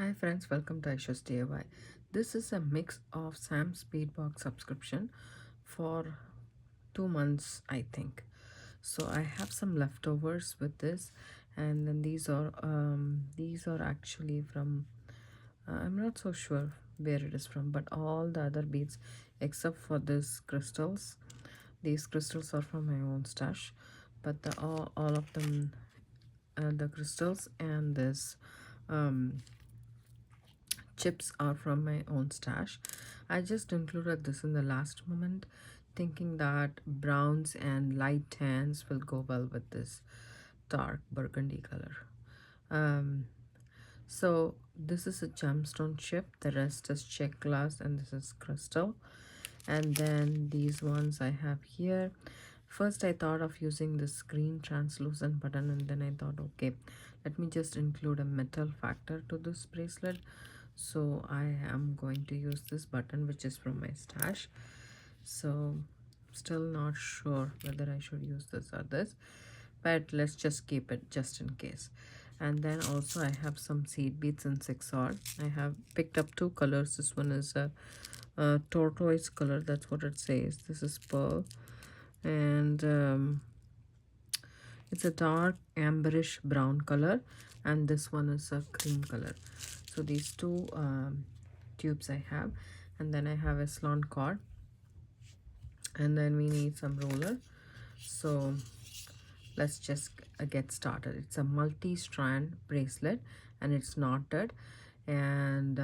Hi friends, welcome to Aishusdiy. This is a mix of Sam's Bead box subscription for 2 months, I think. So I have some leftovers with this, and then these are actually from I'm not so sure where it is from, but all the other beads except for these crystals are from my own stash, but all of them, the crystals and this um chips are from my own stash. I just included this in the last moment, thinking that browns and light tans will go well with this dark burgundy color. um so this is a gemstone chip, the rest is check glass, and this is crystal. And then these ones I have here. First I thought of using this green translucent button, and then I thought, okay, let me just include a metal factor to this bracelet. So I am going to use this button, which is from my stash. So still not sure whether I should use this or this, but let's just keep it just in case. And then also I have some seed beads in 6R. I have picked up two colors. This one is a tortoise color, that's what it says. This is pearl, and it's a dark amberish brown color, and this one is a cream color. So these two tubes I have, and then I have a slot cord, and then we need some roller. So let's just get started. It's a multi-strand bracelet, and it's knotted, and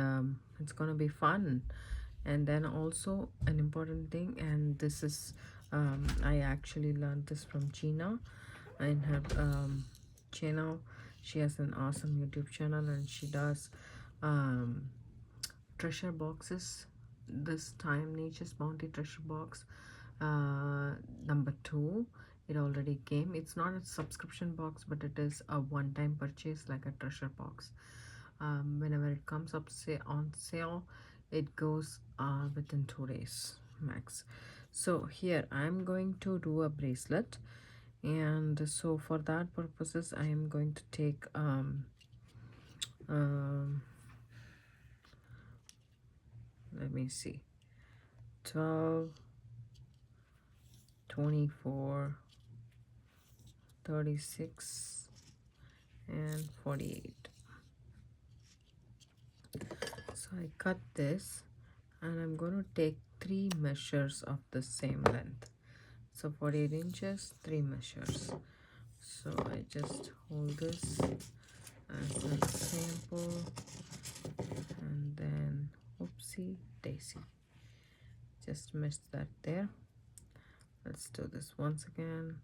it's gonna be fun. And then also an important thing, and this is I actually learned this from Gina in her channel. She has an awesome YouTube channel, and she does um, treasure boxes. This time Nature's Bounty treasure box number 2, it already came. It's not a subscription box, but it is a one-time purchase, like a treasure box. Whenever it comes up say on sale, it goes within 2 days max. So here I'm going to do a bracelet, and so for that purposes I am going to take um let me see, 12, 24, 36, and 48. So I cut this, and I'm going to take 3 measures of the same length. So 48 inches, 3 measures. So I just hold this as a sample, and then oopsie daisy, just missed that there. Let's do this once again.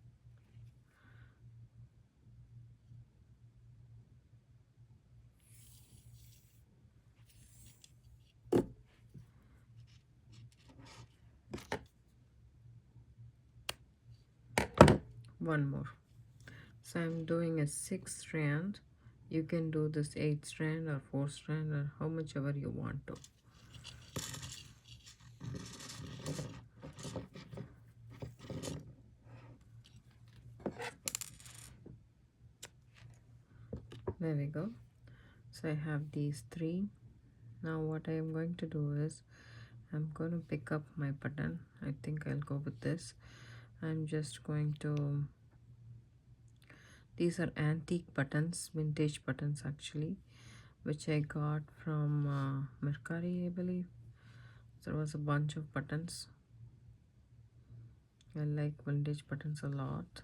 One more. So I'm doing a 6 strand. You can do this 8 strand or 4 strand, or how much ever you want to. There we go. So I have these 3. Now what I am going to do is I'm going to pick up my button. I think I'll go with this. I'm just going to, these are antique buttons, vintage buttons actually, which I got from Mercari, I believe. There was a bunch of buttons. I like vintage buttons a lot.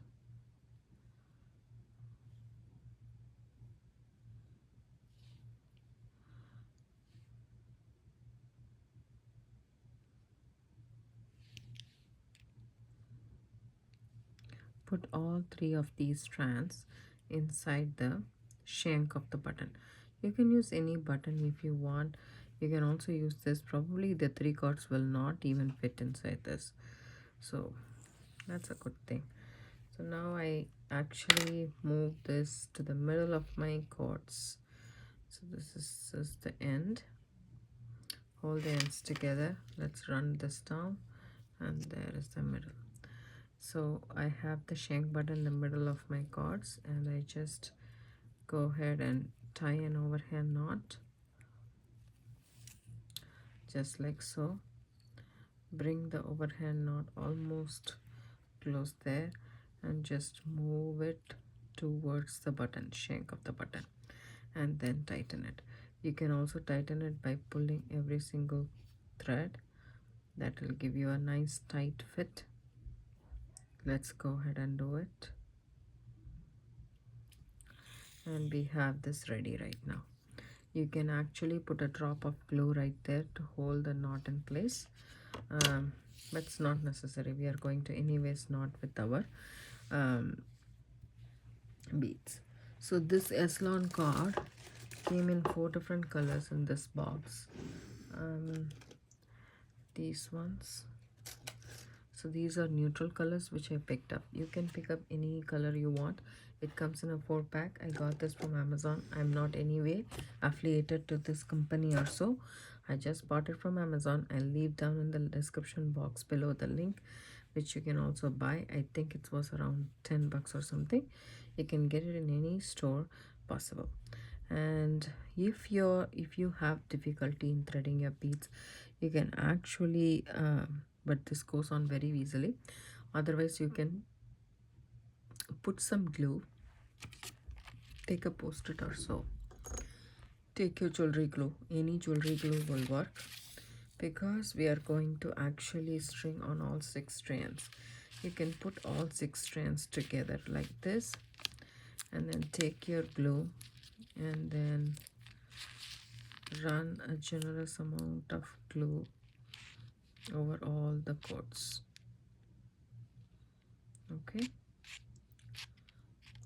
Put all 3 of these strands inside the shank of the button. You can use any button if you want. You can also use this. Probably the 3 cords will not even fit inside this, so that's a good thing. So now I actually move this to the middle of my cords. So this is the end. Hold the ends together. Let's run this down, and there is the middle. So I have the shank button in the middle of my cords, and I just go ahead and tie an overhand knot. just like so. Bring the overhand knot almost close there and just move it towards the button, shank of the button, and then tighten it. You can also tighten it by pulling every single thread. That will give you a nice tight fit. Let's go ahead and do it. And we have this ready right now. You can actually put a drop of glue right there to hold the knot in place, but it's not necessary. We are going to anyways knot with our beads. So this Eslon card came in 4 different colors in this box. These ones, so these are neutral colors which I picked up. You can pick up any color you want. It comes in a 4-pack. I got this from Amazon. I'm not anyway affiliated to this company or so. I just bought it from Amazon. I'll leave down in the description box below the link which you can also buy. I think it was around 10 bucks or something. You can get it in any store possible. And if you have difficulty in threading your beads, you can actually but this goes on very easily. Otherwise, you can put some glue, take a post-it or so, take your jewelry glue. Any jewelry glue will work, because we are going to actually string on all 6 strands. You can put all 6 strands together like this, and then take your glue and then run a generous amount of glue over all the cords. Okay,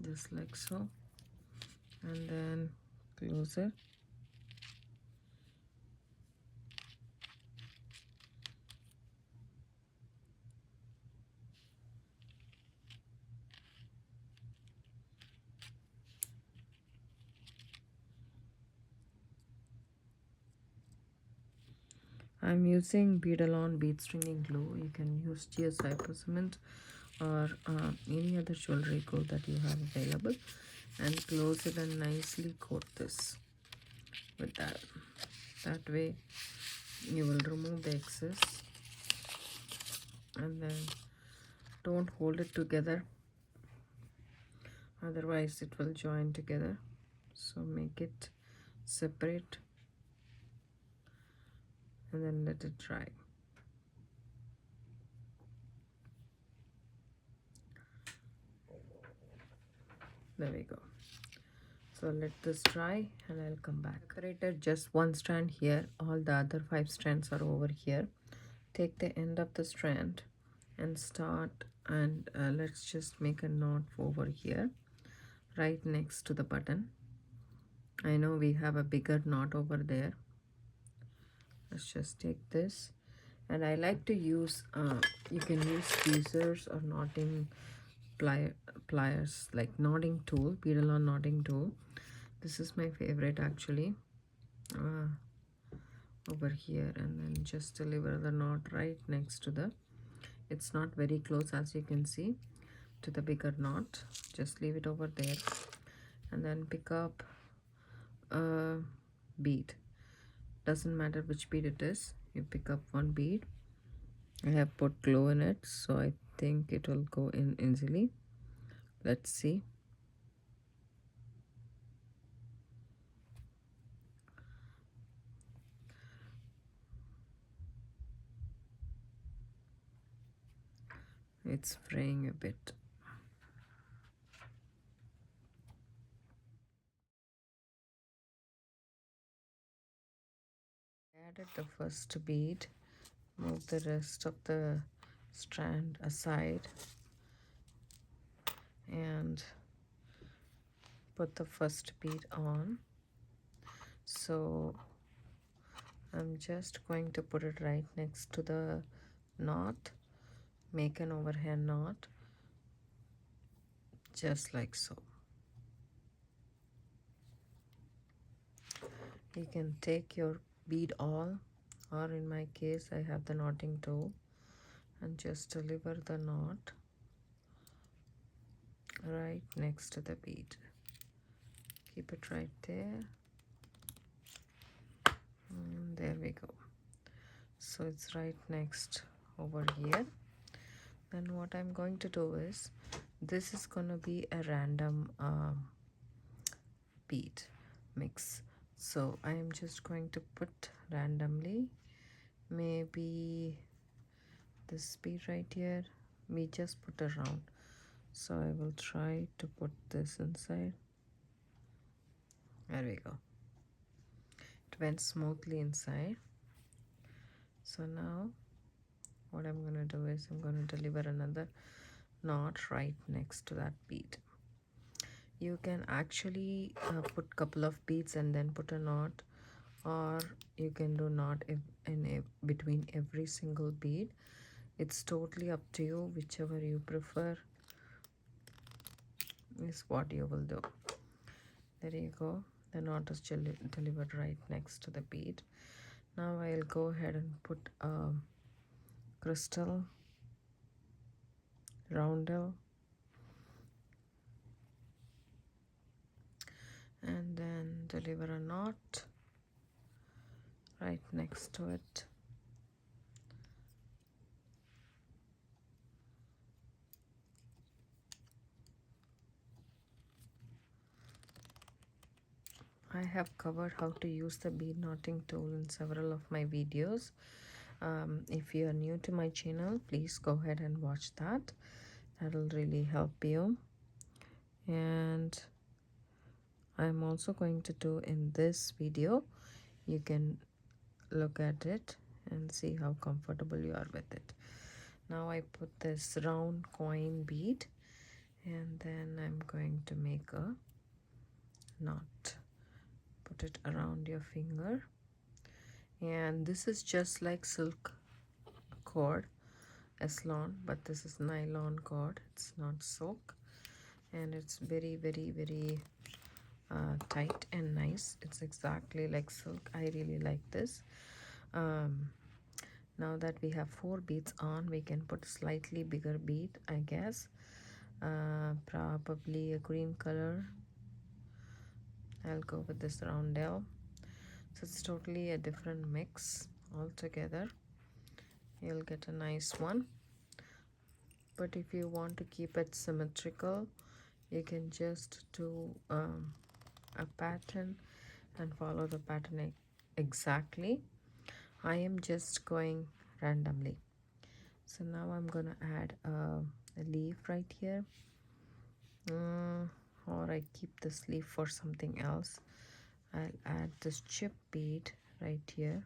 just like so, and then close it. I'm using Beadalon bead stringing glue. You can use GS cement or any other jewelry glue that you have available, and close it and nicely coat this with that. That way you will remove the excess, and then don't hold it together, otherwise it will join together. So make it separate and then let it dry. There we go. So let this dry and I'll come back. Separated just one strand here. All the other 5 strands are over here. Take the end of the strand and start, and let's just make a knot over here right next to the button. I know we have a bigger knot over there. Let's just take this, and I like to use you can use tweezers or knotting pliers, like knotting tool, Beadalon knotting tool. This is my favorite actually. Over here, and then just deliver the knot right next to the, it's not very close as you can see to the bigger knot. Just leave it over there, and then pick up a bead. Doesn't matter which bead it is, you pick up one bead. I have put glue in it, so I think it will go in easily. Let's see. It's fraying a bit. Added the first bead, move the rest of the strand aside, and put the first bead on. So I'm just going to put it right next to the knot, make an overhand knot just like so. You can take your bead awl, or in my case I have the knotting tool, and just deliver the knot right next to the bead. Keep it right there, and there we go. so it's right next over here. Then what I'm going to do is, this is gonna be a random bead mix, so I am just going to put randomly, maybe this bead right here. We just put around, so I will try to put this inside. There we go, it went smoothly inside. So now what I'm gonna do is, I'm gonna deliver another knot right next to that bead. You can actually put couple of beads and then put a knot, or you can do knot between every single bead. It's totally up to you. Whichever you prefer is what you will do. There you go, the knot is delivered right next to the bead. Now I'll go ahead and put a crystal roundel, and then deliver a knot right next to it. I have covered how to use the bead knotting tool in several of my videos. If you are new to my channel, please go ahead and watch that. That'll really help you. And I'm also going to do in this video, you can look at it and see how comfortable you are with it. Now I put this round coin bead, and then I'm going to make a knot. Put it around your finger, and this is just like silk cord, Eslon, but this is nylon cord, it's not silk, and it's very tight and nice. It's exactly like silk. I really like this. Now that we have 4 beads on, we can put slightly bigger bead, I guess, probably a green color. I'll go with this roundel. So it's totally a different mix altogether. You'll get a nice one. But if you want to keep it symmetrical, you can just do a pattern and follow the pattern exactly. I am just going randomly. So now I'm gonna add a leaf right here, or I keep this leaf for something else. I'll add this chip bead right here,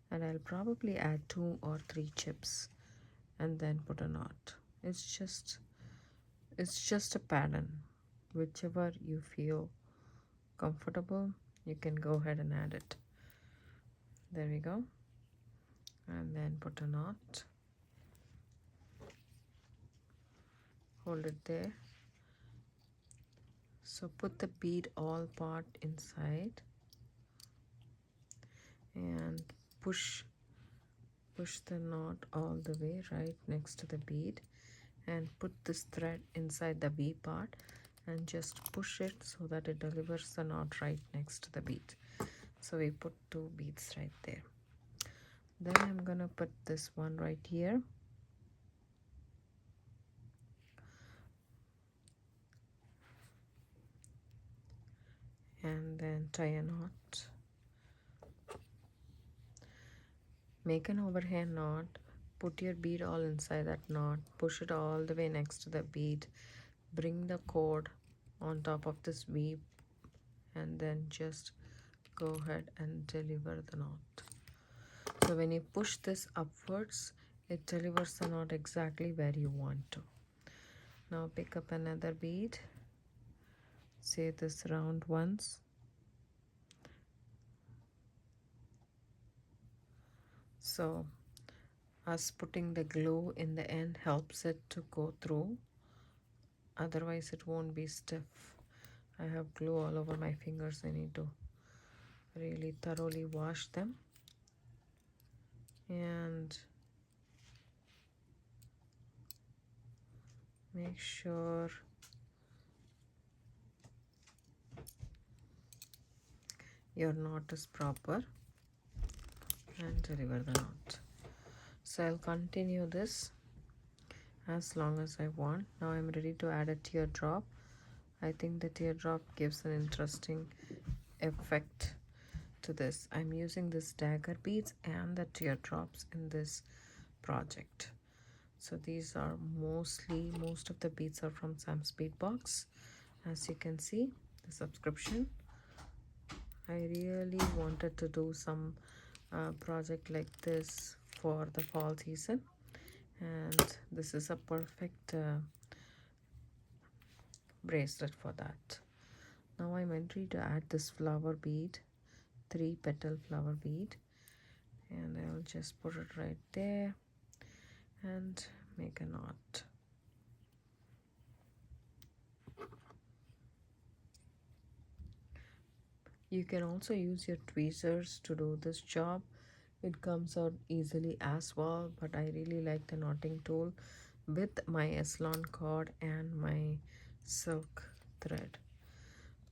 and I'll probably add 2 or 3 chips and then put a knot. It's just a pattern. Whichever you feel comfortable, you can go ahead and add it. There we go, and then put a knot, hold it there. So put the bead all part inside and push the knot all the way right next to the bead, and put this thread inside the V part and just push it so that it delivers the knot right next to the bead. So we put 2 beads right there. Then I'm gonna put this one right here, and then tie a knot. Make an overhand knot, put your bead all inside that knot, push it all the way next to the bead, bring the cord on top of this weave, and then just go ahead and deliver the knot. So when you push this upwards, it delivers the knot exactly where you want to. Now pick up another bead, say this round once, so us putting the glue in the end helps it to go through, otherwise it won't be stiff. I have glue all over my fingers. I need to really thoroughly wash them, and make sure your knot is proper and deliver the knot. So I'll continue this as long as I want. Now I'm ready to add a teardrop. I think the teardrop gives an interesting effect to this. I'm using this dagger beads and the teardrops in this project. So these are most of the beads are from Sam's Bead Box. As you can see, the subscription. I really wanted to do some project like this for the fall season, and this is a perfect bracelet for that. Now I'm ready to add this flower bead, 3-petal flower bead, and I'll just put it right there and make a knot. You can also use your tweezers to do this job. It comes out easily as well, but I really like the knotting tool with my Eslon cord and my silk thread.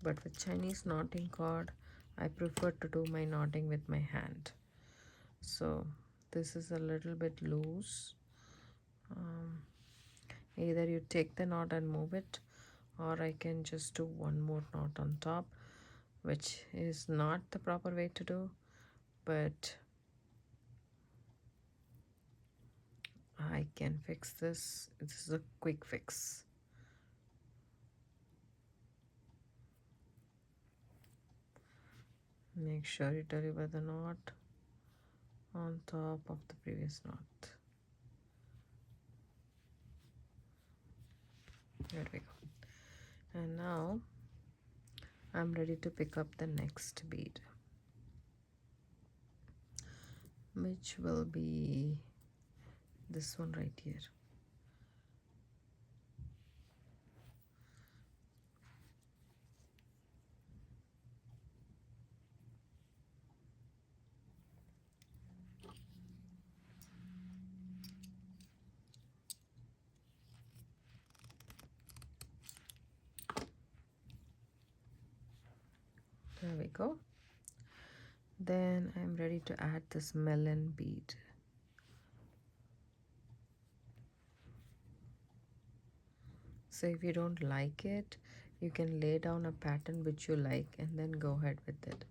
But with Chinese knotting cord, I prefer to do my knotting with my hand. So this is a little bit loose. Either you take the knot and move it, or I can just do one more knot on top, which is not the proper way to do, but I can fix this. This is a quick fix. Make sure you deliver the knot on top of the previous knot. There we go. And now I'm ready to pick up the next bead, which will be this one right here. There we go. Then I'm ready to add this melon bead. So if you don't like it, you can lay down a pattern which you like and then go ahead with it.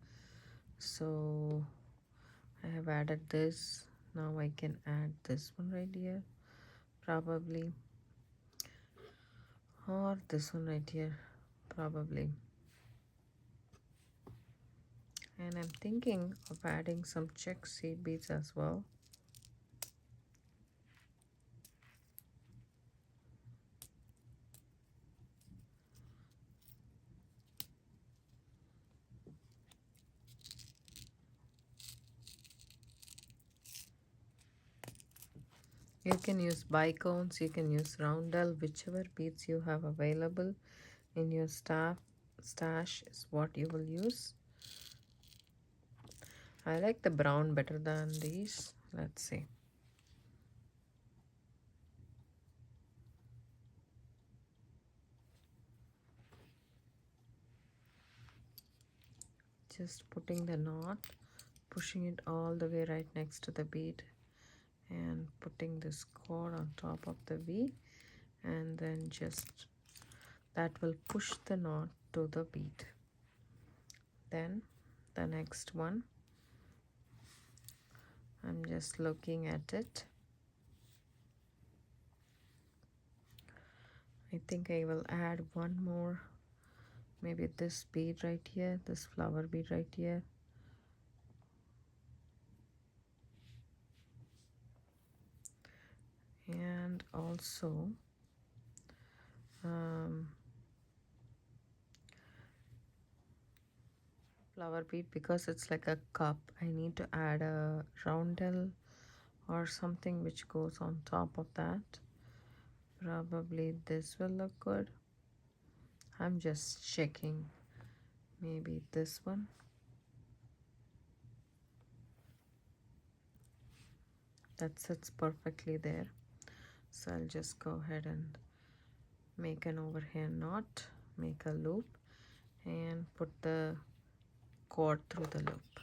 So I have added this. Now I can add this one right here, probably, or this one right here, probably. And I'm thinking of adding some check seed beads as well. You can use bicones, you can use roundel, whichever beads you have available in your stash is what you will use. I like the brown better than these. Let's see. Just putting the knot, pushing it all the way right next to the bead, and putting this cord on top of the V, and then just that will push the knot to the bead. Then the next one, I'm just looking at it. I think I will add one more, maybe this bead right here, this flower bead right here. And also flower bead, because it's like a cup, I need to add a roundel or something which goes on top of that. Probably this will look good. I'm just checking. Maybe this one. That sits perfectly there. So I'll just go ahead and make an overhand knot, make a loop, and put the cord through the loop.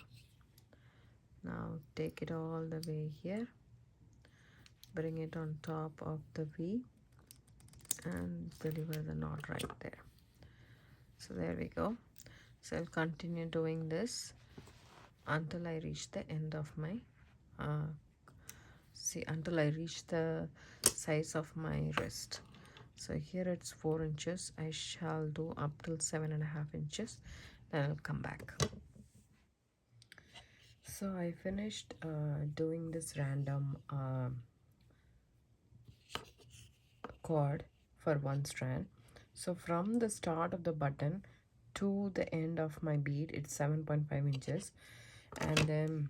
Now take it all the way here, bring it on top of the V, and deliver the knot right there. So there we go. So I'll continue doing this until I reach the end of my until I reach the size of my wrist. So here it's 4 inches. I shall do up till 7.5 inches, then I'll come back. So I finished doing this random cord for one strand. So from the start of the button to the end of my bead, it's 7.5 inches. And then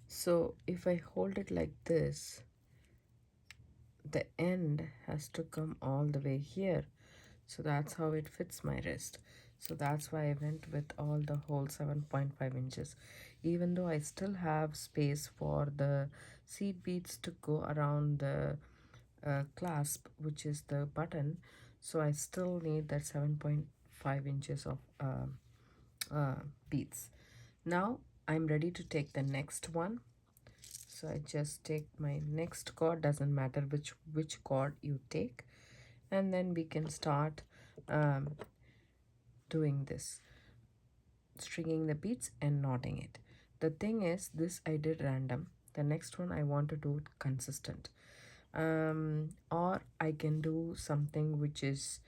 so if I hold it like this, the end has to come all the way here. So that's how it fits my wrist. So that's why I went with all the whole 7.5 inches, even though I still have space for the seed beads to go around the clasp, which is the button. So I still need that 7.5 inches of beads. Now I'm ready to take the next one. So I just take my next cord, doesn't matter which cord you take, and then we can start doing this, stringing the beads and knotting it. The thing is, this I did random. The next one I want to do it consistent, or I can do something which is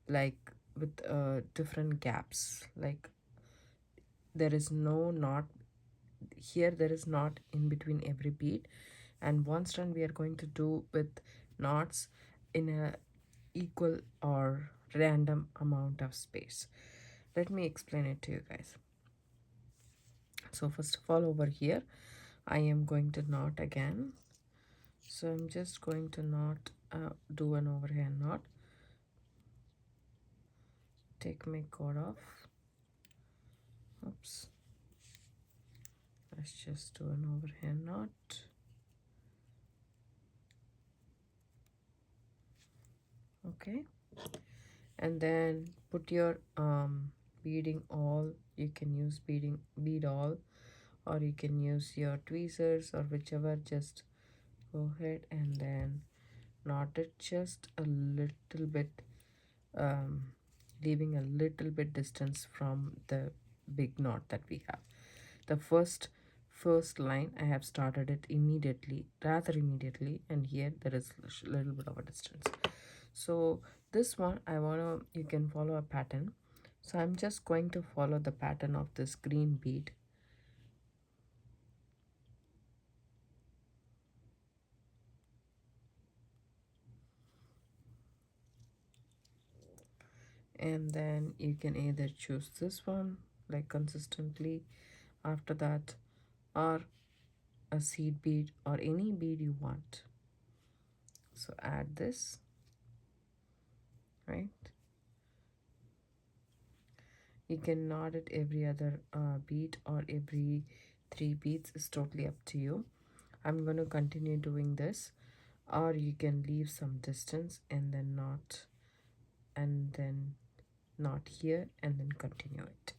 like with different gaps, like there is no knot here, there is knot in between every bead, and one strand we are going to do with knots in a equal or random amount of space. Let me explain it to you guys. So first of all, over here I am going to knot again. So I'm just going to knot, do an overhand knot, take my cord off. Oops, let's just do an overhand knot. Okay, and then put your beading awl. You can use bead awl, or you can use your tweezers or whichever. Just go ahead and then knot it just a little bit, leaving a little bit distance from the big knot that we have. The first line I have started it immediately, rather immediately, and here there is a little bit of a distance. So this one you can follow a pattern. So I'm just going to follow the pattern of this green bead. And then you can either choose this one like consistently after that, or a seed bead, or any bead you want. So add this, right? You can knot it every other bead or every 3 beads, is totally up to you. I'm going to continue doing this, or you can leave some distance and then knot, and then knot here and then continue it.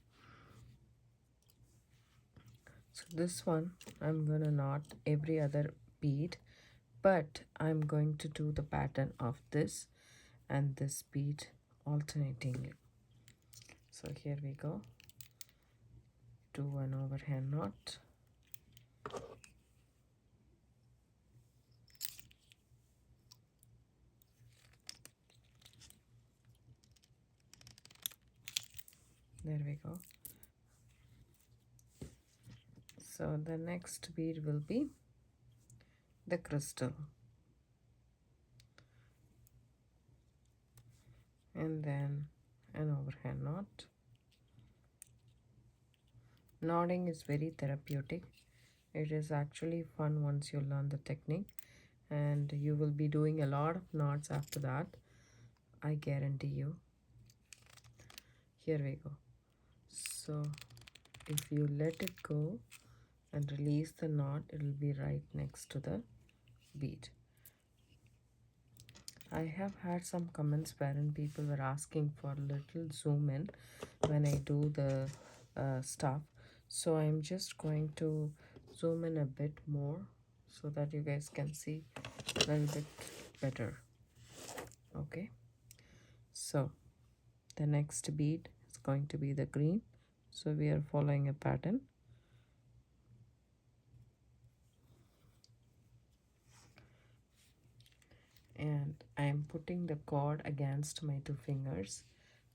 So this one I'm going to knot every other bead, but I'm going to do the pattern of this and this bead alternatingly. So here we go, do an overhand knot, there we go. So the next bead will be the crystal, and then an overhand knot. Knotting is very therapeutic. It is actually fun once you learn the technique, and you will be doing a lot of knots after that, I guarantee you. Here we go. So if you let it go and release the knot, it will be right next to the bead. I have had some comments wherein people were asking for a little zoom in when I do the stuff. So I'm just going to zoom in a bit more so that you guys can see a little bit better. Okay, so the next bead is going to be the green. So we are following a pattern. And I am putting the cord against my two fingers,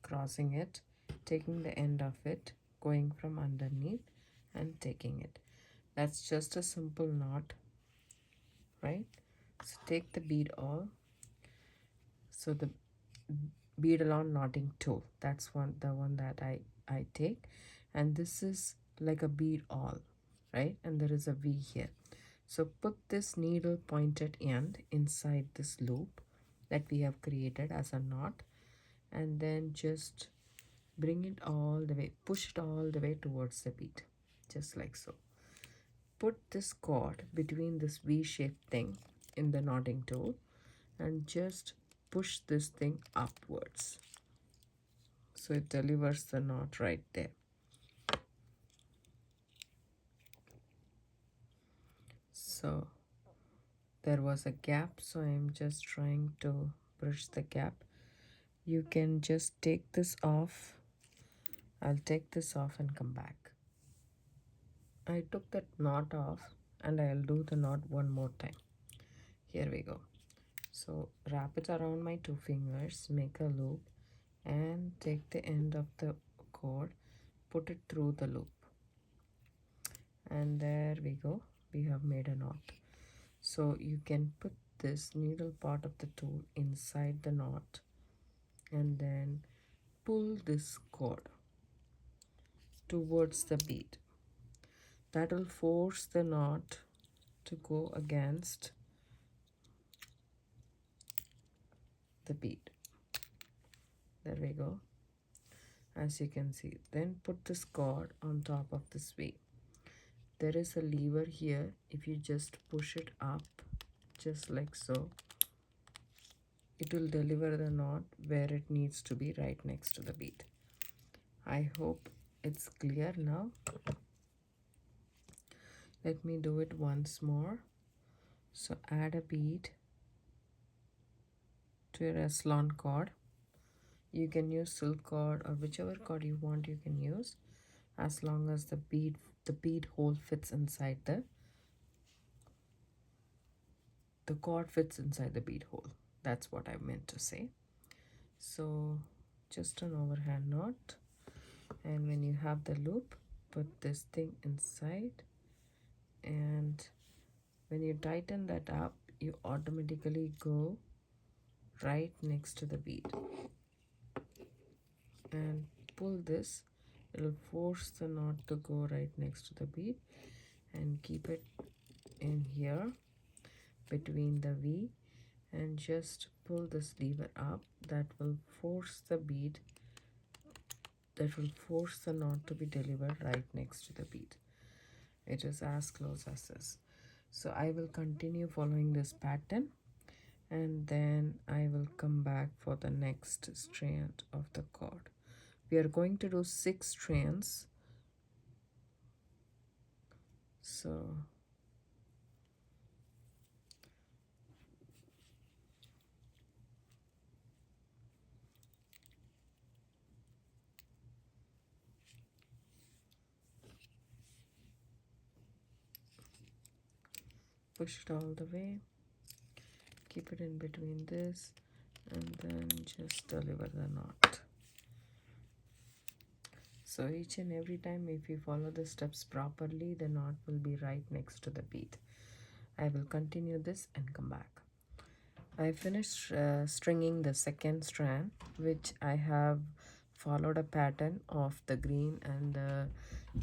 crossing it, taking the end of it, going from underneath and taking it. That's just a simple knot, right? So take the bead all. So the bead along knotting tool, that's the one that I take, and this is like a bead all, right? And there is a V here. So put this needle pointed end inside this loop that we have created as a knot, and then just bring it all the way, push it all the way towards the bead, just like so. Put this cord between this V-shaped thing in the knotting tool and just push this thing upwards so it delivers the knot right there. So there was a gap, so I'm just trying to bridge the gap. You can just take this off. I'll take this off and come back. I took that knot off and I'll do the knot one more time. Here we go. So wrap it around my two fingers, make a loop, and take the end of the cord, put it through the loop, and there we go, we have made a knot. So you can put this needle part of the tool inside the knot and then pull this cord towards the bead. That will force the knot to go against the bead. There we go, as you can see. Then put this cord on top of this V. There is a lever here. If you just push it up just like so, it will deliver the knot where it needs to be, right next to the bead. I hope it's clear now. Let me do it once more. So add a bead to your Aslan cord. You can use silk cord or whichever cord you want, you can use, as long as the bead hole fits inside the cord fits inside the bead hole. That's what I meant to say. So just an overhand knot, and when you have the loop, put this thing inside, and when you tighten that up, you automatically go right next to the bead and pull this. It will force the knot to go right next to the bead, and keep it in here between the V, and just pull this lever up. That will force the bead, that will force the knot to be delivered right next to the bead. It is as close as this. So I will continue following this pattern, and then I will come back for the next strand of the cord. We are going to do 6 strands. So push it all the way, keep it in between this, and then just deliver the knot. So each and every time, if you follow the steps properly, the knot will be right next to the bead. I will continue this and come back. I finished stringing the second strand, which I have followed a pattern of the green and the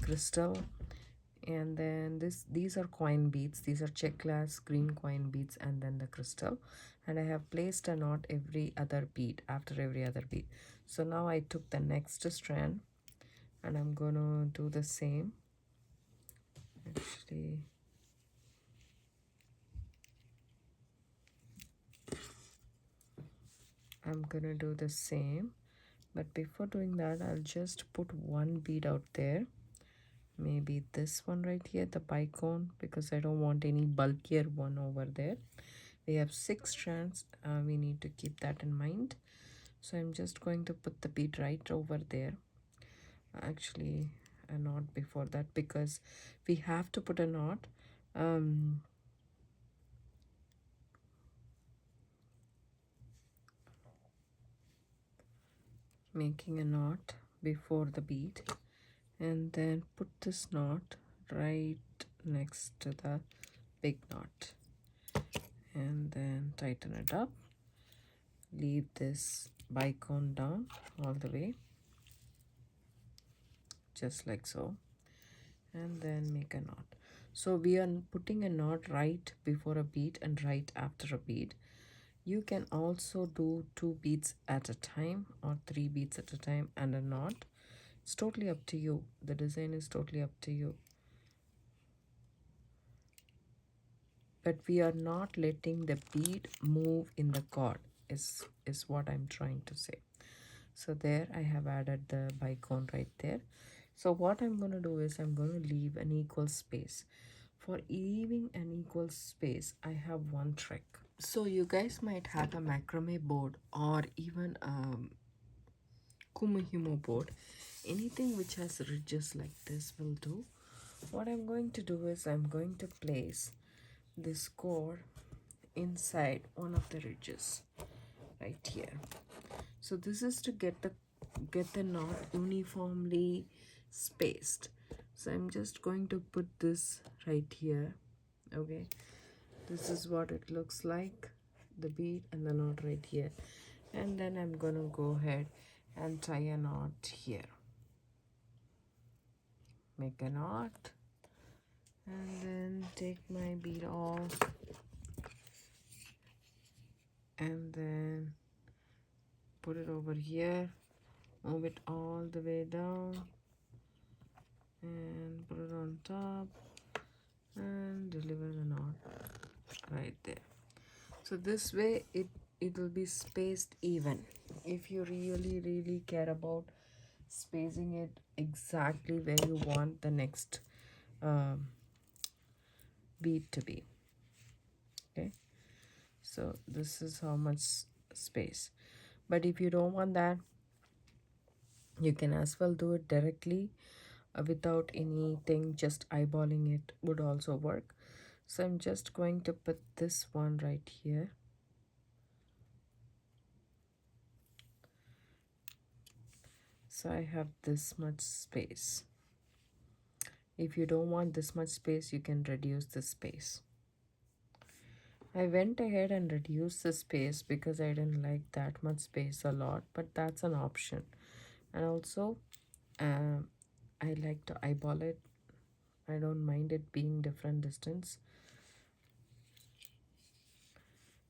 crystal, and then these are coin beads. These are check glass green coin beads, and then the crystal, and I have placed a knot every other bead, after every other bead. So now I took the next strand and I'm gonna do the same. Actually, I'm gonna do the same, but before doing that, I'll just put one bead out there maybe this one right here, the bicone, because I don't want any bulkier one over there. We have 6 strands. We need to keep that in mind. So I'm just going to put the bead right over there. Actually, a knot before that, because we have to put a knot. Making a knot before the bead, and then put this knot right next to the big knot, and then tighten it up. Leave this bicone down all the way, just like so, and then make a knot. So we are putting a knot right before a bead and right after a bead. You can also do 2 beads at a time or 3 beads at a time and a knot. It's totally up to you. The design is totally up to you. But we are not letting the bead move in the cord is what I'm trying to say. So there I have added the bicone right there. So what I'm going to do is I'm going to leave an equal space. For leaving an equal space, I have one trick. So you guys might have a macrame board or even kumihimo board. Anything which has ridges like this will do. What I'm going to do is I'm going to place this cord inside one of the ridges right here. So this is to get the knot uniformly spaced. So I'm just going to put this right here. Okay, this is what it looks like, the bead and the knot right here. And then I'm gonna go ahead and tie a knot here. Make a knot, and then take my bead off, and then put it over here, move it all the way down, and put it on top, and deliver the knot right there. So this way it will be spaced even. If you really care about spacing it exactly where you want the next bead to be. Okay, so this is how much space. But if you don't want that, you can as well do it directly without anything, just eyeballing it would also work. So I'm just going to put this one right here. So I have this much space. If you don't want this much space, you can reduce the space. I went ahead and reduced the space because I didn't like that much space a lot, but that's an option. And also, I like to eyeball it. I don't mind it being different distance.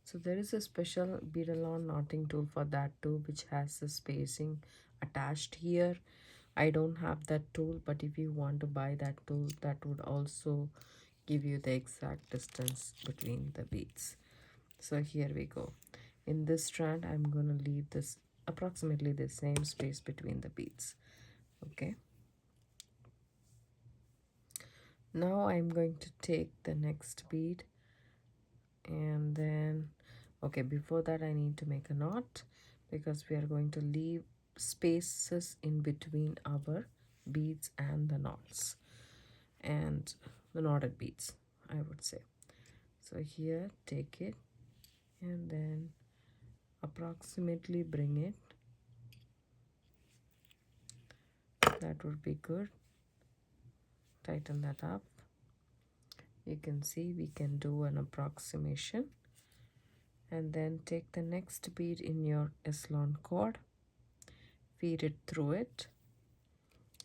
So there is a special bead-along knotting tool for that too, which has the spacing attached here. I don't have that tool, but if you want to buy that tool, that would also give you the exact distance between the beads. So here we go. In this strand, I'm going to leave this approximately the same space between the beads. Okay. Now I'm going to take the next bead, and then, okay, before that I need to make a knot because we are going to leave spaces in between our beads and the knots and the knotted beads, I would say. So here, take it and then approximately bring it. That would be good. Tighten that up. You can see we can do an approximation, and then take the next bead in your Eslon cord, feed it through it,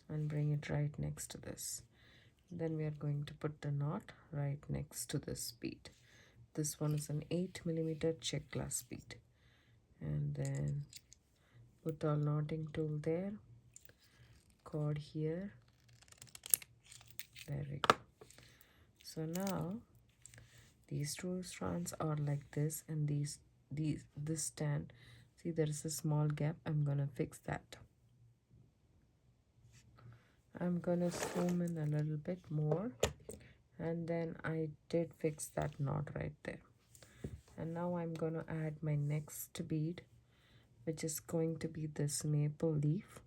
and bring it right next to this. Then we are going to put the knot right next to this bead. This one is an 8mm check glass bead, and then put our knotting tool there, cord here. There we go. So now these two strands are like this, and this stand, see there is a small gap. I'm gonna fix that. I'm gonna zoom in a little bit more, and then I did fix that knot right there. And now I'm gonna add my next bead, which is going to be this maple leaf.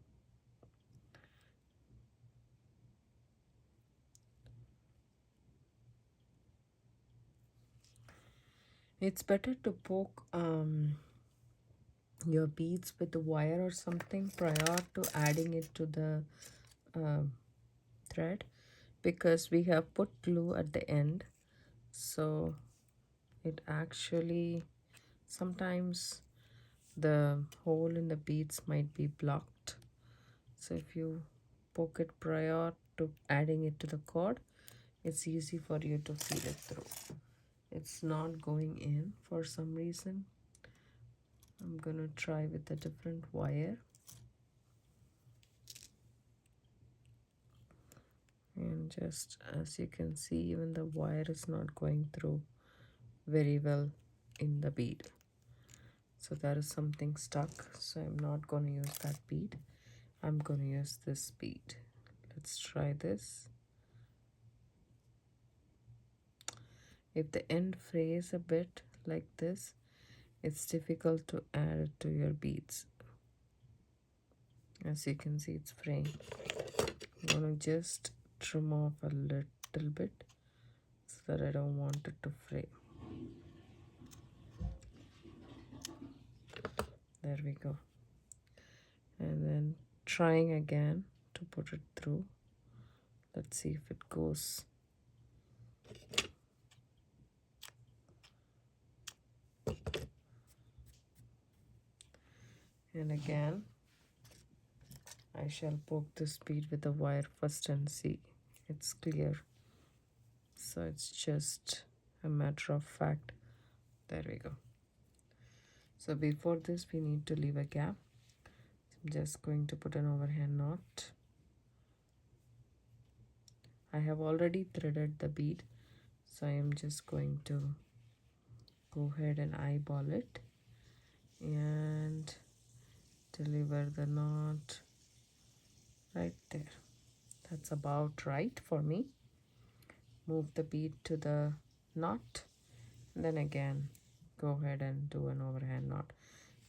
It's better to poke your beads with the wire or something prior to adding it to the thread, because we have put glue at the end, so it actually sometimes the hole in the beads might be blocked. So if you poke it prior to adding it to the cord, it's easy for you to feed it through. It's not going in for some reason. I'm gonna try with a different wire. And just as you can see, even the wire is not going through very well in the bead. So there is something stuck. So I'm not going to use that bead. I'm going to use this bead. Let's try this. If the end frays a bit like this, it's difficult to add it to your beads. As you can see, it's fraying. I'm going to just trim off a little bit so that I don't want it to fray. There we go. And then trying again to put it through. Let's see if it goes. And again, I shall poke this bead with the wire first and see it's clear. So it's just a matter of fact. There we go. So before this, we need to leave a gap. I'm just going to put an overhand knot. I have already threaded the bead, so I am just going to go ahead and eyeball it and deliver the knot right there. That's about right for me. Move the bead to the knot, and then again go ahead and do an overhand knot.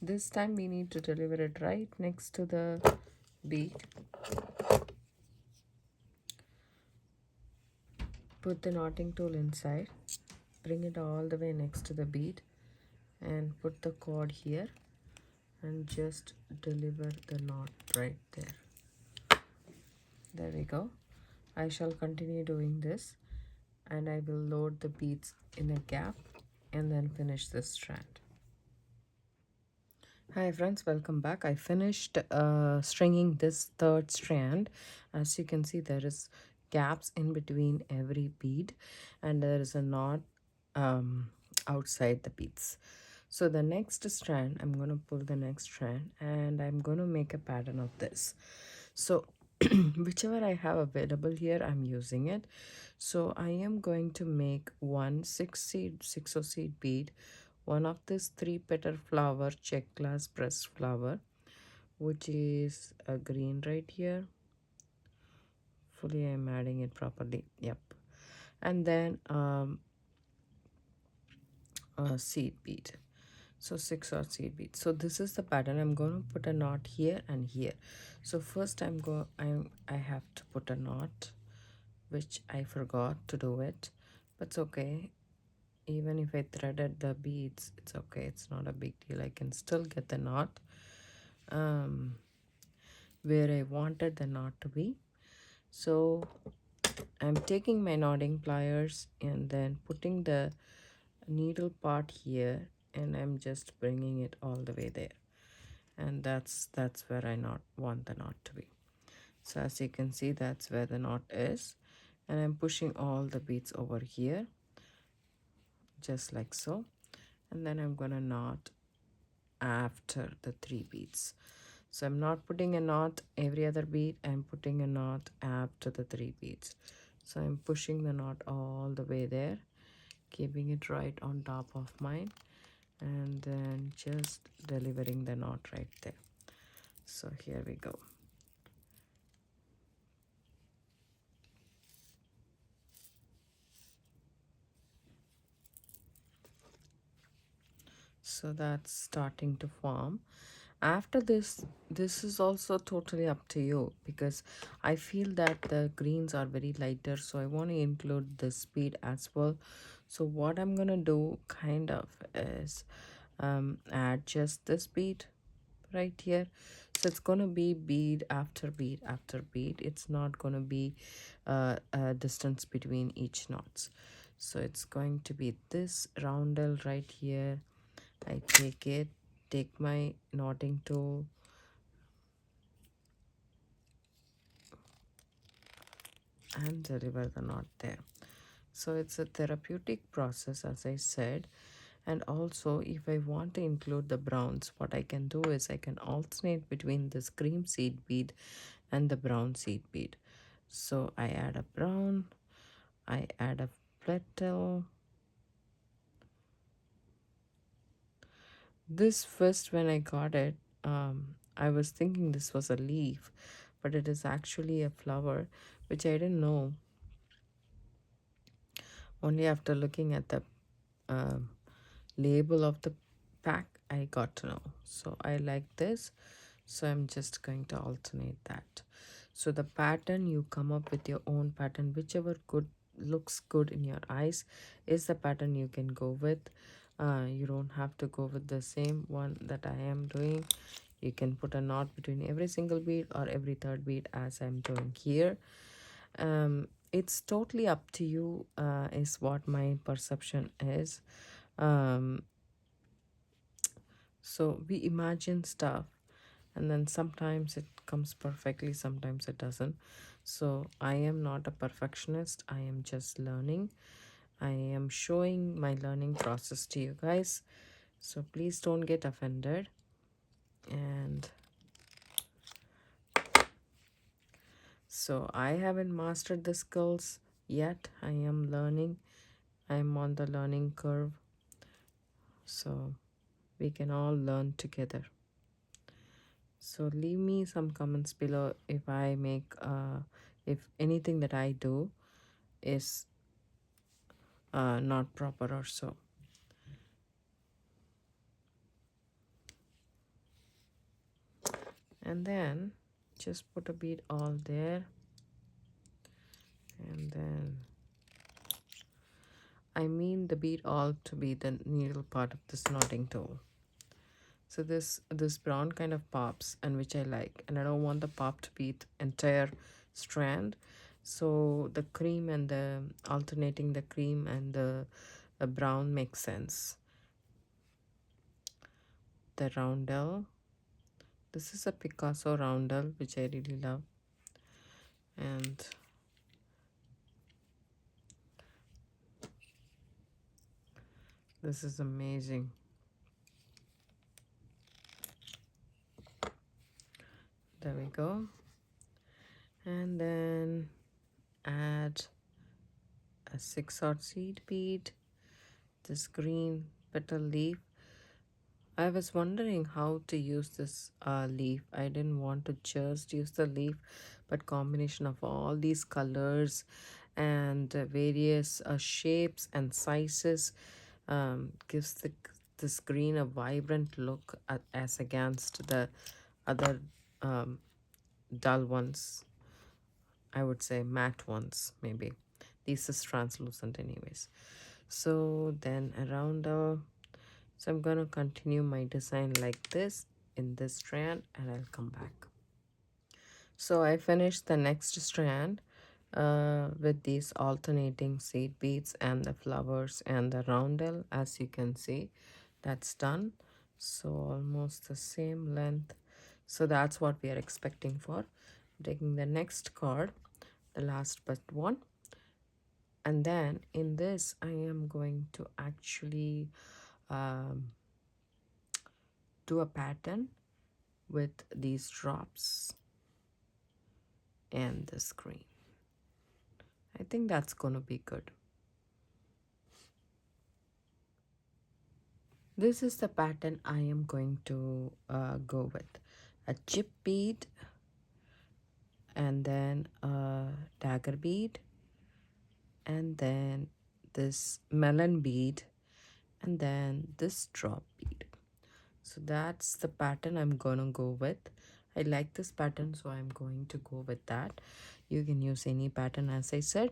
This time we need to deliver it right next to the bead. Put the knotting tool inside, bring it all the way next to the bead, and put the cord here and just deliver the knot right there. There we go. I shall continue doing this, and I will load the beads in a gap and then finish this strand. Hi friends, welcome back. I finished stringing this third strand. As you can see, there is gaps in between every bead, and there is a knot outside the beads. So the next strand, I'm going to pull the next strand, and I'm going to make a pattern of this. So whichever I have available here, I'm using it. So I am going to make one 6 seed bead, one of this 3-petal flower check glass pressed flower, which is a green right here. Fully I'm adding it properly. Yep. And then a seed bead. So 6 or seed beads. So this is the pattern. I'm going to put a knot here and here. So first I have to put a knot, which I forgot to do it, but it's okay. Even if I threaded the beads, it's okay. It's not a big deal. I can still get the knot where I wanted the knot to be. So I'm taking my knotting pliers and then putting the needle part here, and I'm just bringing it all the way there. And that's where I want the knot to be. So as you can see, that's where the knot is, and I'm pushing all the beads over here just like so, and then I'm gonna knot after the 3 beads. So I'm not putting a knot every other bead, I'm putting a knot after the 3 beads. So I'm pushing the knot all the way there, keeping it right on top of mine, and then just delivering the knot right there. So here we go. So that's starting to form. After this is also totally up to you, because I feel that the greens are very lighter, so I want to include the speed as well. So what I'm gonna do kind of is add just this bead right here. So it's gonna be bead after bead after bead. It's not gonna be a distance between each knots. So it's going to be this roundel right here. I take my knotting tool, and deliver the knot there. So it's a therapeutic process, as I said. And also, if I want to include the browns, what I can do is I can alternate between this cream seed bead and the brown seed bead. So I add a brown, I add a petal. This first, when I got it, I was thinking this was a leaf, but it is actually a flower, which I didn't know. Only after looking at the um, label of the pack, I got to know. So I like this, so I'm just going to alternate that. So the pattern, you come up with your own pattern, whichever good looks good in your eyes is the pattern you can go with. You don't have to go with the same one that I am doing. You can put a knot between every single bead or every third bead, as I'm doing here. It's totally up to you, is what my perception is. um, so we imagine stuff, and then sometimes it comes perfectly, sometimes it doesn't. So I am not a perfectionist, I am just learning. I am showing my learning process to you guys, so please don't get offended. And so I haven't mastered the skills yet, I am learning. I am on the learning curve, so we can all learn together. So leave me some comments below if I make if anything that I do is not proper or so. And then just put a bead all there, and then I mean the bead all to be the needle part of this knotting tool. So this brown kind of pops, and which I like, and I don't want the pop to be the entire strand. So the cream and the alternating the cream and the brown makes sense. The roundel, this is a Picasso roundel, which I really love. And this is amazing. There we go. And then add a 6-aught seed bead, this green petal leaf. I was wondering how to use this leaf. I didn't want to just use the leaf, but combination of all these colors and various shapes and sizes gives this green a vibrant look as against the other um, dull ones. I would say matte ones, maybe. This is translucent anyways. So then around so I'm gonna continue my design like this in this strand, and I'll come back. So I finished the next strand with these alternating seed beads and the flowers and the roundel. As you can see, that's done. So almost the same length. So that's what we are expecting for. Taking the next card, the last but one, and then in this I am going to actually do a pattern with these drops and the screen. I think that's gonna be good. This is the pattern I am going to go with. A chip bead, and then a dagger bead, and then this melon bead, and then this drop bead. So that's the pattern I'm gonna go with. I like this pattern, so I'm going to go with that. You can use any pattern, as I said.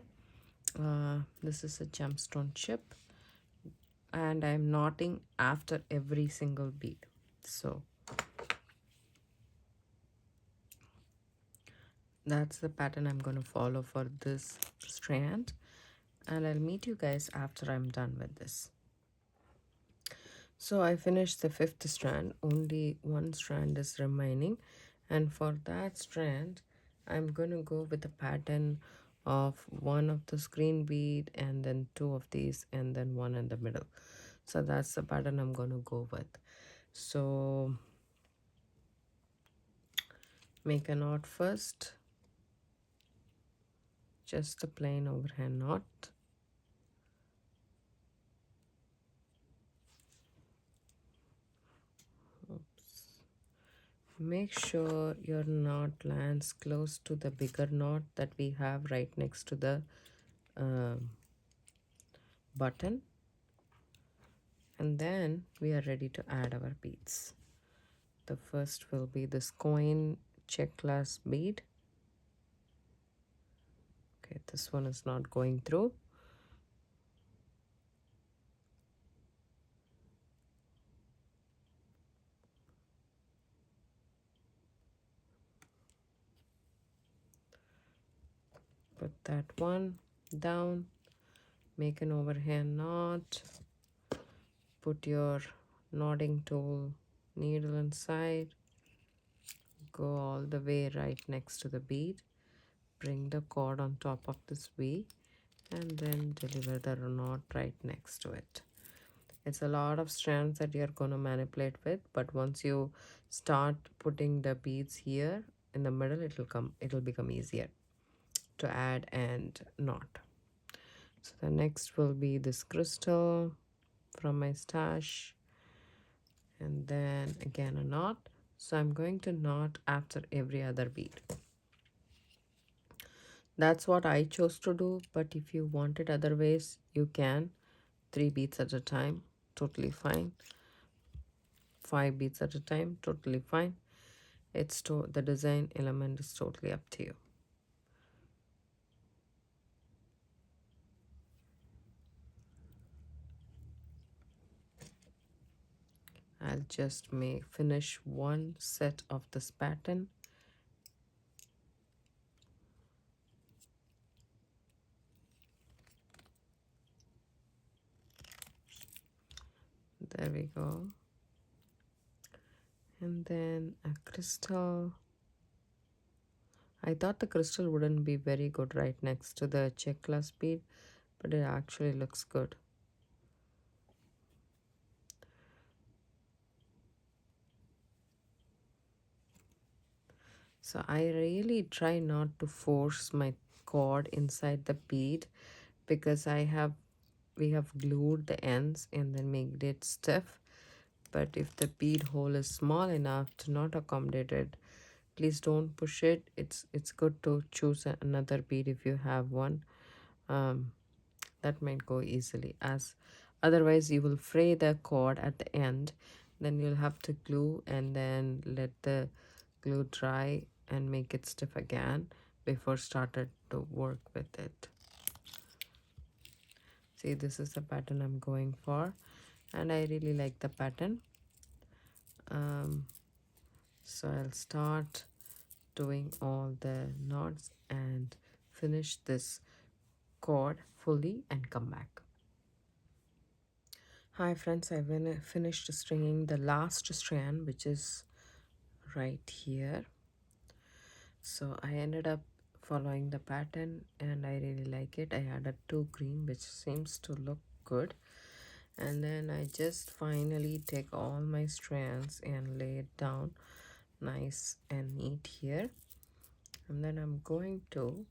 This is a gemstone chip, and I'm knotting after every single bead. So that's the pattern I'm going to follow for this strand, and I'll meet you guys after I'm done with this. So I finished the 5th strand, only one strand is remaining, and for that strand I'm going to go with the pattern of one of the screen bead and then two of these and then one in the middle. So that's the pattern I'm going to go with. So make a knot first, just a plain overhand knot. Make sure your knot lands close to the bigger knot that we have right next to the button, and then we are ready to add our beads. The first will be this coin check clasp bead. Okay, this one is not going through. Put that one down, make an overhand knot, put your knotting tool needle inside, go all the way right next to the bead, bring the cord on top of this V, and then deliver the knot right next to it. It's a lot of strands that you're going to manipulate with, but once you start putting the beads here in the middle, it'll become easier to add and knot. So the next will be this crystal from my stash, and then again a knot. So I'm going to knot after every other bead. That's what I chose to do, but if you want it other ways, you can. 3 beads at a time, totally fine. 5 beads at a time, totally fine. It's the design element is totally up to you. I'll just finish one set of this pattern. There we go. And then a crystal. I thought the crystal wouldn't be very good right next to the check clasp bead, but it actually looks good. So I really try not to force my cord inside the bead, because we have glued the ends and then made it stiff. But if the bead hole is small enough to not accommodate it, please don't push it. It's good to choose another bead if you have one. That might go easily, as otherwise you will fray the cord at the end. Then you'll have to glue and then let the glue dry and make it stiff again before started to work with it. See, this is the pattern I'm going for, and I really like the pattern. So I'll start doing all the knots and finish this cord fully and come back. Hi friends, I finished stringing the last strand, which is right here. So I ended up following the pattern and I really like it. I added 2 green, which seems to look good. And then I just finally take all my strands and lay it down nice and neat here. And then I'm going to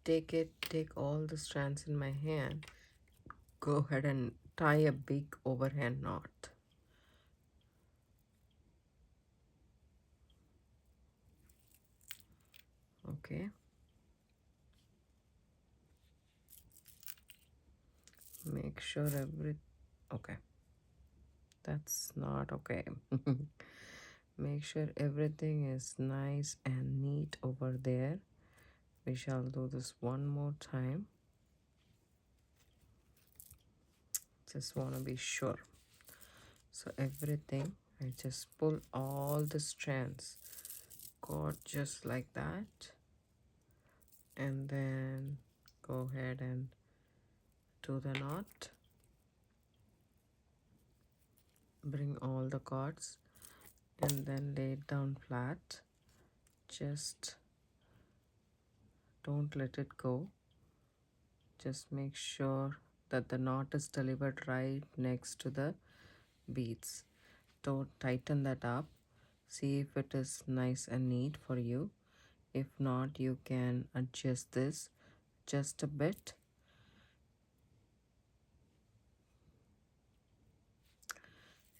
take all the strands in my hand, go ahead and tie a big overhand knot. Okay, make sure okay, That's not okay. Make sure everything is nice and neat over there. We shall do this one more time. Just want to be sure. So everything, I just pull all the strands, cord just like that, and then go ahead and do the knot. Bring all the cords and then lay it down flat. Just don't let it go. Just make sure that the knot is delivered right next to the beads. Don't tighten that up. See if it is nice and neat for you. If not, you can adjust this just a bit.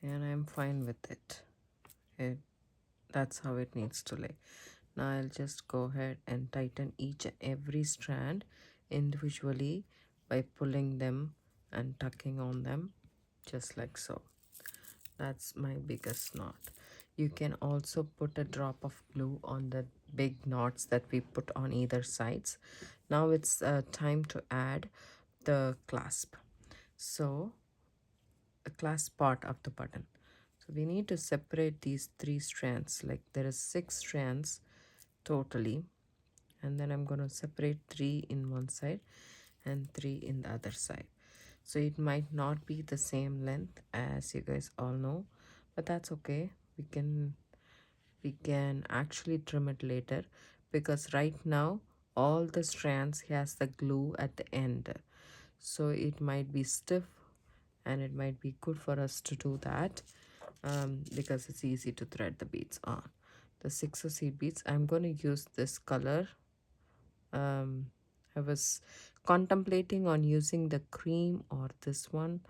And I'm fine with it. That's how it needs to lay. Now I'll just go ahead and tighten each and every strand individually by pulling them and tucking on them just like so. That's my biggest knot. You can also put a drop of glue on the big knots that we put on either sides. Now it's time to add the clasp. So the clasp part of the button. So we need to separate these 3 strands. Like there is 6 strands totally, and then I'm going to separate 3 in one side and 3 in the other side. So it might not be the same length, as you guys all know, but that's okay. We can actually trim it later, because right now all the strands has the glue at the end, so it might be stiff, and it might be good for us to do that, because it's easy to thread the beads on. The 6 seed beads, I'm going to use this color. I was contemplating on using the cream or this one,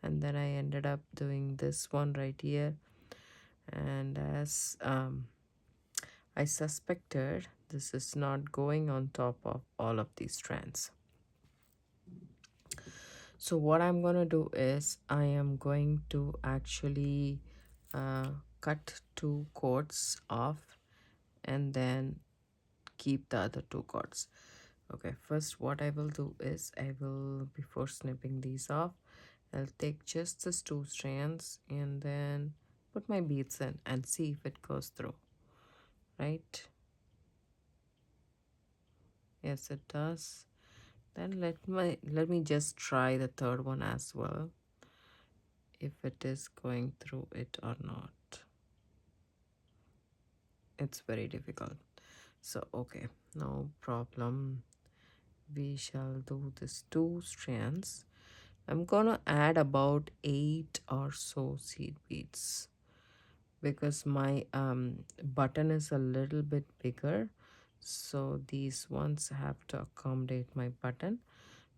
and then I ended up doing this one right here. And as I suspected, this is not going on top of all of these strands. So what I'm going to do is I am going to actually cut 2 cords off and then keep the other 2 cords. Okay, first what I will do is I will, before snipping these off, I'll take just these 2 strands and then put my beads in and see if it goes through. Right? Yes, it does. Then let me just try the third one as well, if it is going through it or not. It's very difficult. So okay, no problem. We shall do this 2 strands. I'm gonna add about 8 or so seed beads, because my button is a little bit bigger, so these ones have to accommodate my button.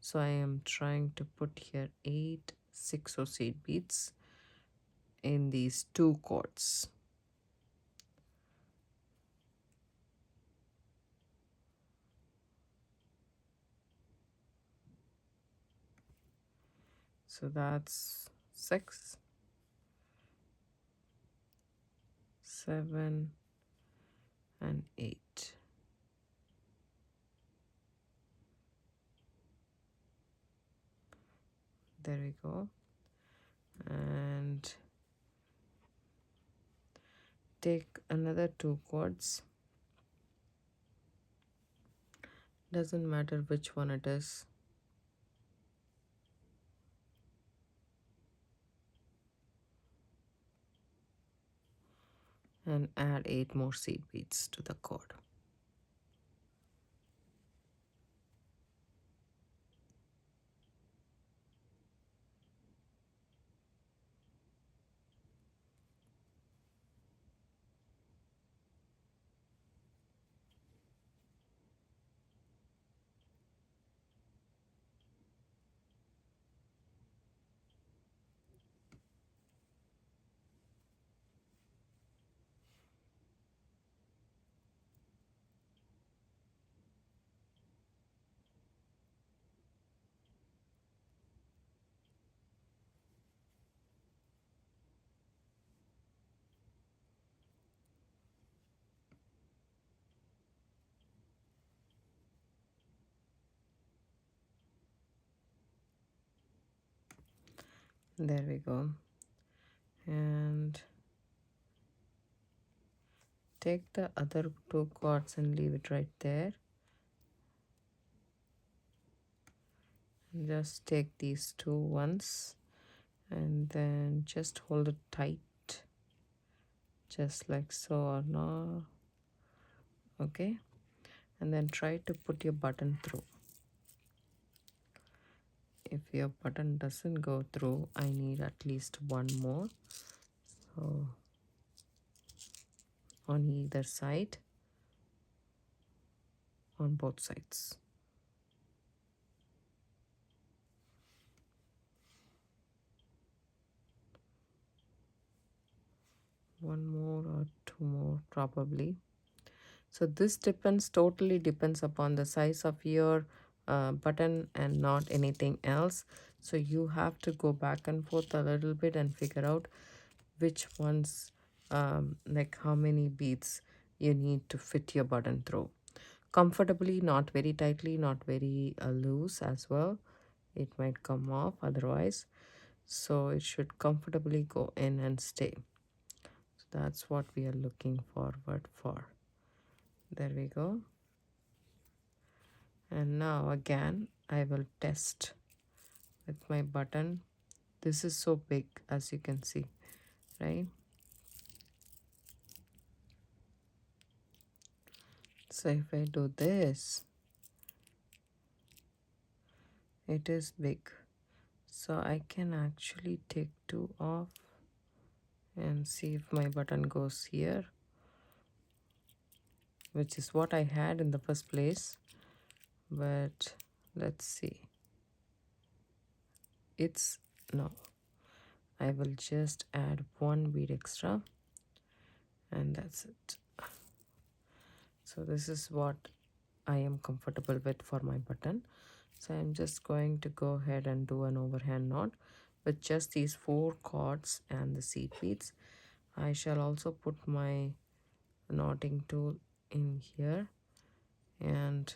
So I am trying to put here 8 6 seed beads in these 2 cords. So that's 6 7 and 8. There we go. And take another 2 cords. Doesn't matter which one it is. And add 8 more seed beads to the cord. There we go. And take the other two cords and leave it right there. Just take these two ones and then just hold it tight, just like so or no. Okay, and then try to put your button through. If your button doesn't go through, I need at least one more. So on either side, on both sides. One more or two more probably. So this totally depends upon the size of your button and not anything else. So you have to go back and forth a little bit and figure out which ones, like how many beads you need to fit your button through. Comfortably, not very tightly, not very loose as well. It might come off otherwise. So it should comfortably go in and stay. So that's what we are looking forward for. There we go. And now again I will test with my button. This is so big, as you can see, right? So if I do this, it is big. So I can actually take two off and see if my button goes here, which is what I had in the first place. But let's see. It's no. I will just add one bead extra and that's it. So this is what I am comfortable with for my button. So I'm just going to go ahead and do an overhand knot with just these 4 cords and the seed beads. I shall also put my knotting tool in here and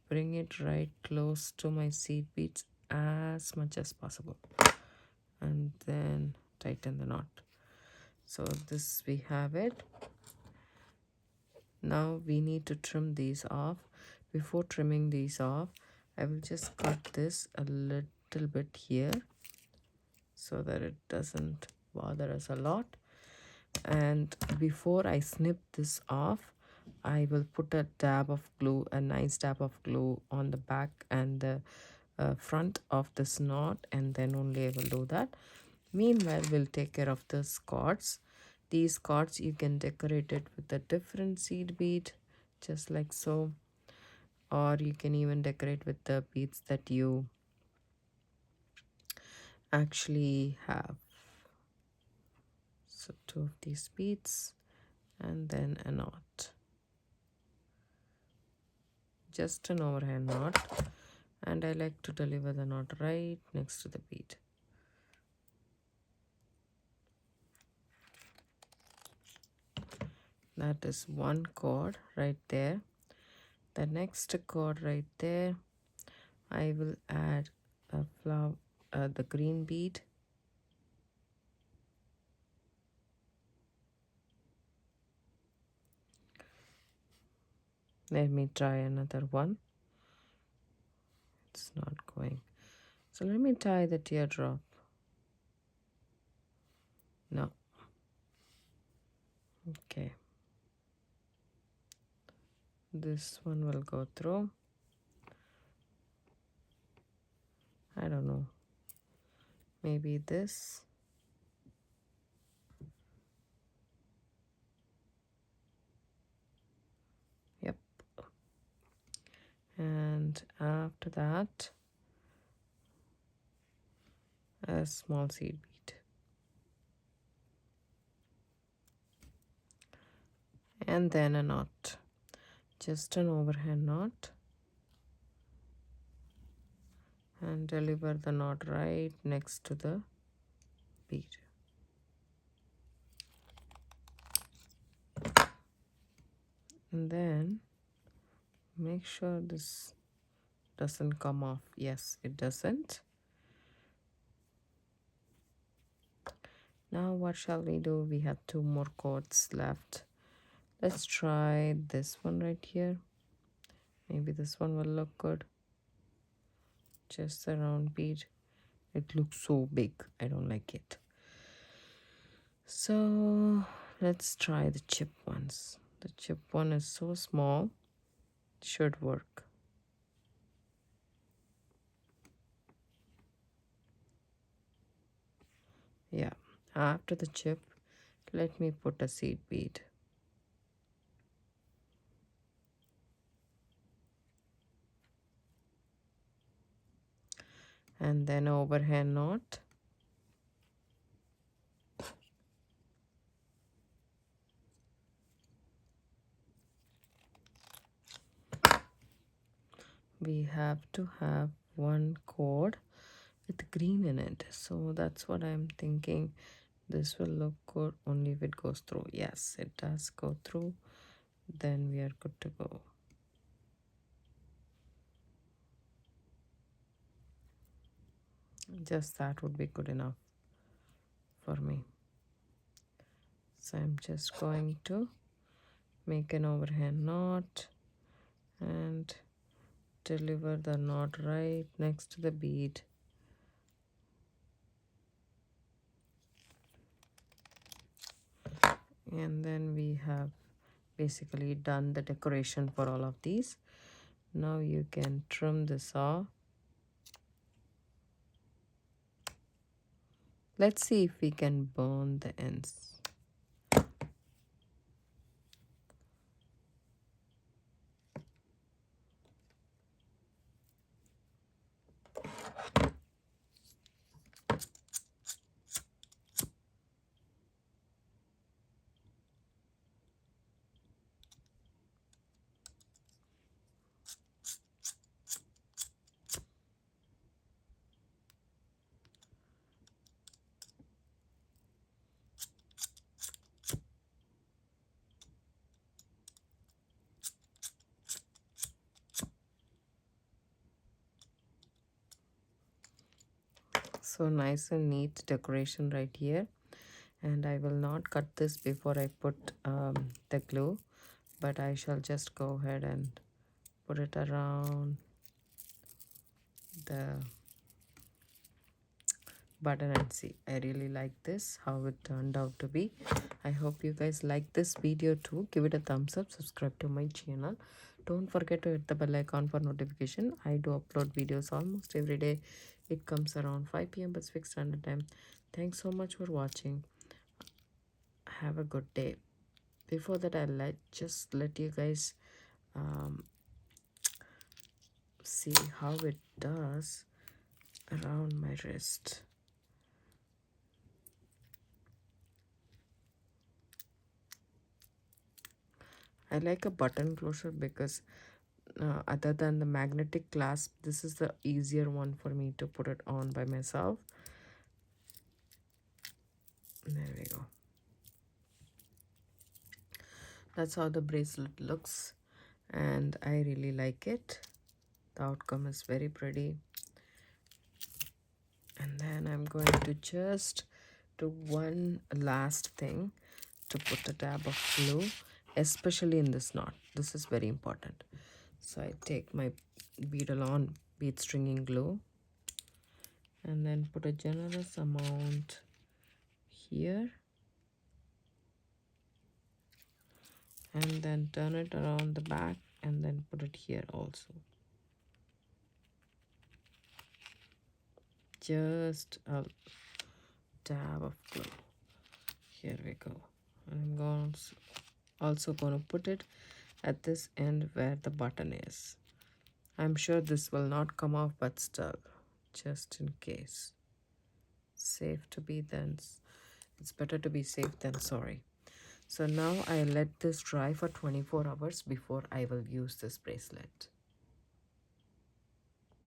bring it right close to my seed beads as much as possible, and then tighten the knot. So this, we have it. Now we need to trim these off. Before trimming these off, I will just cut this a little bit here so that it doesn't bother us a lot. And before I snip this off, I will put a dab of glue, a nice dab of glue on the back and the front of this knot, and then only I will do that. Meanwhile, we'll take care of the cords. These cords you can decorate it with a different seed bead, just like so, or you can even decorate with the beads that you actually have. So 2 of these beads and then a knot, just an overhand knot, and I like to deliver the knot right next to the bead. That is one cord right there. The next cord right there, I will add a flower, the green bead. Let me try another one. It's not going. So let me tie the teardrop. No. Okay. This one will go through. I don't know. Maybe this. Yep. And after that, a small seed bead. And then a knot. Just an overhand knot. And deliver the knot right next to the bead. And then make sure this doesn't come off. Yes, it doesn't. Now what shall we do? We have 2 more cords left. Let's try this one right here. Maybe this one will look good. Just a round bead. It looks so big. I don't like it. So let's try the chip ones. The chip one is so small. Should work. Yeah. After the chip, let me put a seed bead. And then overhand knot. We have to have one cord with green in it. So that's what I'm thinking. This will look good only if it goes through. Yes, it does go through. Then we are good to go. Just that would be good enough for me. So I'm just going to make an overhand knot and deliver the knot right next to the bead. And then we have basically done the decoration for all of these. Now you can trim this off. Let's see if we can burn the ends. So nice and neat decoration right here. And I will not cut this before I put the glue, but I shall just go ahead and put it around the button and see. I really like this, how it turned out to be. I hope you guys like this video too. Give it a thumbs up, subscribe to my channel. Don't forget to hit the bell icon for notification. I do upload videos almost every day. It comes around 5 p.m. Pacific Standard Time. Thanks so much for watching. Have a good day. Before that, I'll just let you guys see how it does around my wrist. I like a button closure because other than the magnetic clasp, this is the easier one for me to put it on by myself. There we go. That's how the bracelet looks, and I really like it. The outcome is very pretty. And then I'm going to just do one last thing to put a dab of glue, especially in this knot. This is very important. So I take my bead stringing glue and then put a generous amount here, and then turn it around the back and then put it here also. Just a dab of glue. Here we go. I'm also going to put it at this end where the button is. I'm sure this will not come off, but still, just in case. Safe to be then. It's better to be safe than sorry. So now I let this dry for 24 hours before I will use this bracelet.